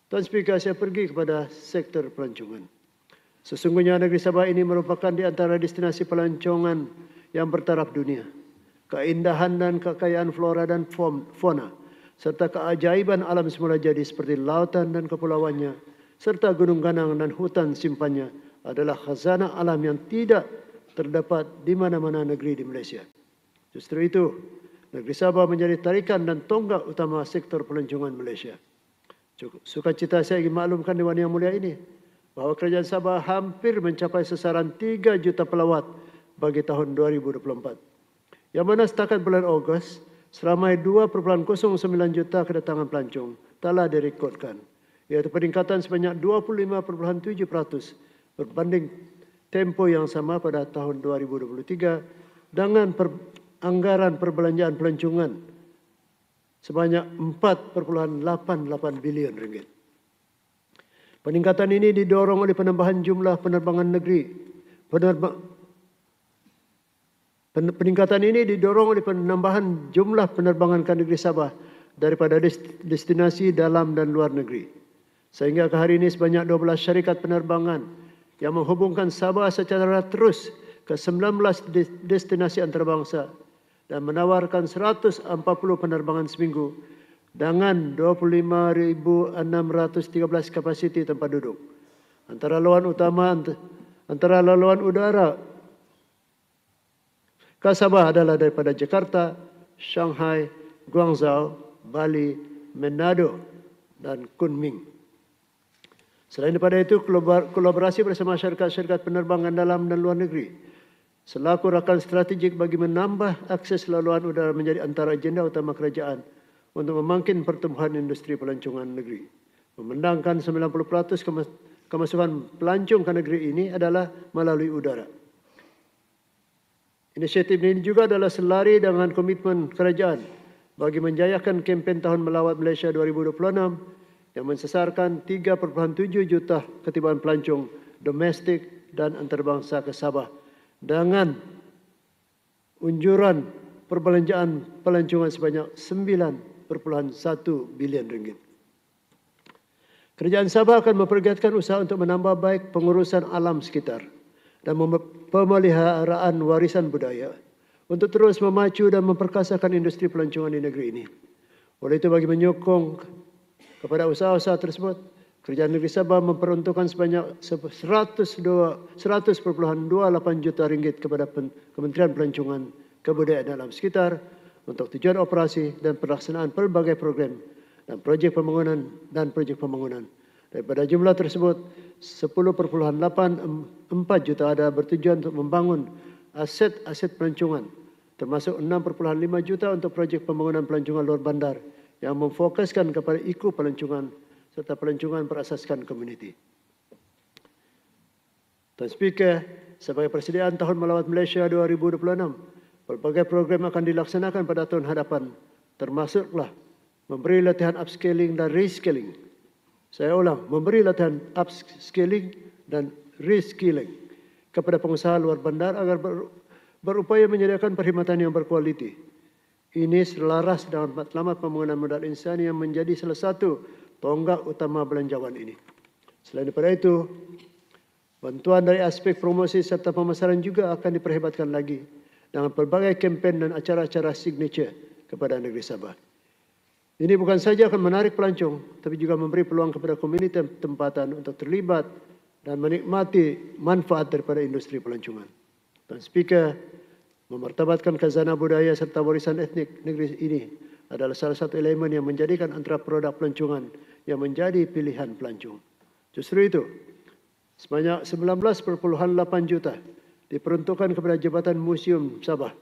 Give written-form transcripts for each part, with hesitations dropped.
Tuan Speaker, saya pergi kepada sektor pelancongan. Sesungguhnya negeri Sabah ini merupakan di antara destinasi pelancongan yang bertaraf dunia. Keindahan dan kekayaan flora dan fauna, serta keajaiban alam semula jadi seperti lautan dan kepulauannya, serta gunung ganang dan hutan simpannya adalah khazanah alam yang tidak terdapat di mana-mana negeri di Malaysia. Justru itu, negeri Sabah menjadi tarikan dan tonggak utama sektor pelancongan Malaysia. Sukacita saya ingin maklumkan Dewan Yang Mulia ini bahawa Kerajaan Sabah hampir mencapai sasaran 3 juta pelawat bagi tahun 2024. Yang mana setakat bulan Ogos, seramai 2.09 juta kedatangan pelancong telah direkodkan, iaitu peningkatan sebanyak 25.7% berbanding tempoh yang sama pada tahun 2023 dengan anggaran perbelanjaan pelancongan sebanyak 4.88 bilion ringgit. Peningkatan ini didorong oleh penambahan jumlah penerbangan negeri. Peningkatan ini didorong oleh penambahan jumlah penerbangan ke negeri Sabah daripada destinasi dalam dan luar negeri. Sehingga ke hari ini sebanyak 12 syarikat penerbangan yang menghubungkan Sabah secara terus ke 19 destinasi antarabangsa dan menawarkan 140 penerbangan seminggu dengan 25,613 kapasiti tempat duduk. Antara laluan udara ke Sabah adalah daripada Jakarta, Shanghai, Guangzhou, Bali, Manado dan Kunming. Selain daripada itu, kolaborasi bersama syarikat-syarikat penerbangan dalam dan luar negeri selaku rakan strategik bagi menambah akses laluan udara menjadi antara agenda utama kerajaan untuk memangkin pertumbuhan industri pelancongan negeri. Memandangkan 90% kemasukan pelancong ke negeri ini adalah melalui udara. Inisiatif ini juga adalah selari dengan komitmen kerajaan bagi menjayakan kempen Tahun Melawat Malaysia 2026 yang mensasarkan 3.7 juta ketibaan pelancong domestik dan antarabangsa ke Sabah dengan unjuran perbelanjaan pelancongan sebanyak 9.1 bilion ringgit. Kerajaan Sabah akan mempergiatkan usaha untuk menambah baik pengurusan alam sekitar dan pemeliharaan warisan budaya untuk terus memacu dan memperkasakan industri pelancongan di negeri ini. Oleh itu, bagi menyokong kepada usaha-usaha tersebut, Kerajaan Negeri Sabah memperuntukkan sebanyak 100.28 juta ringgit kepada Kementerian Pelancongan, Kebudayaan dan Alam Sekitar untuk tujuan operasi dan pelaksanaan pelbagai program dan projek pembangunan. Daripada jumlah tersebut, 10.84 juta adalah bertujuan untuk membangun aset-aset pelancongan, termasuk 6.5 juta untuk projek pembangunan pelancongan luar bandar yang memfokuskan kepada eko pelancongan serta pelancongan berasaskan komuniti. Tuan Speaker, sebagai persediaan Tahun Melawat Malaysia 2026, pelbagai program akan dilaksanakan pada tahun hadapan, termasuklah memberi latihan upscaling dan reskilling. Saya ulang, memberi latihan upscaling dan reskilling kepada pengusaha luar bandar agar berupaya menyediakan perkhidmatan yang berkualiti. Ini selaras dengan matlamat pembangunan modal insani yang menjadi salah satu tonggak utama belanjawan ini. Selain daripada itu, bantuan dari aspek promosi serta pemasaran juga akan diperhebatkan lagi dengan pelbagai kempen dan acara-acara signature kepada negeri Sabah. Ini bukan saja akan menarik pelancong, tapi juga memberi peluang kepada komuniti tempatan untuk terlibat dan menikmati manfaat daripada industri pelancongan. Tuan Speaker, memartabatkan khazanah budaya serta warisan etnik negeri ini adalah salah satu elemen yang menjadikan antara produk pelancongan yang menjadi pilihan pelancong. Justru itu, sebanyak 19.8 juta diperuntukkan kepada Jabatan Museum Sabah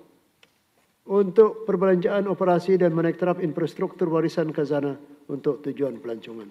untuk perbelanjaan operasi dan menaiktaraf infrastruktur warisan khazanah untuk tujuan pelancongan.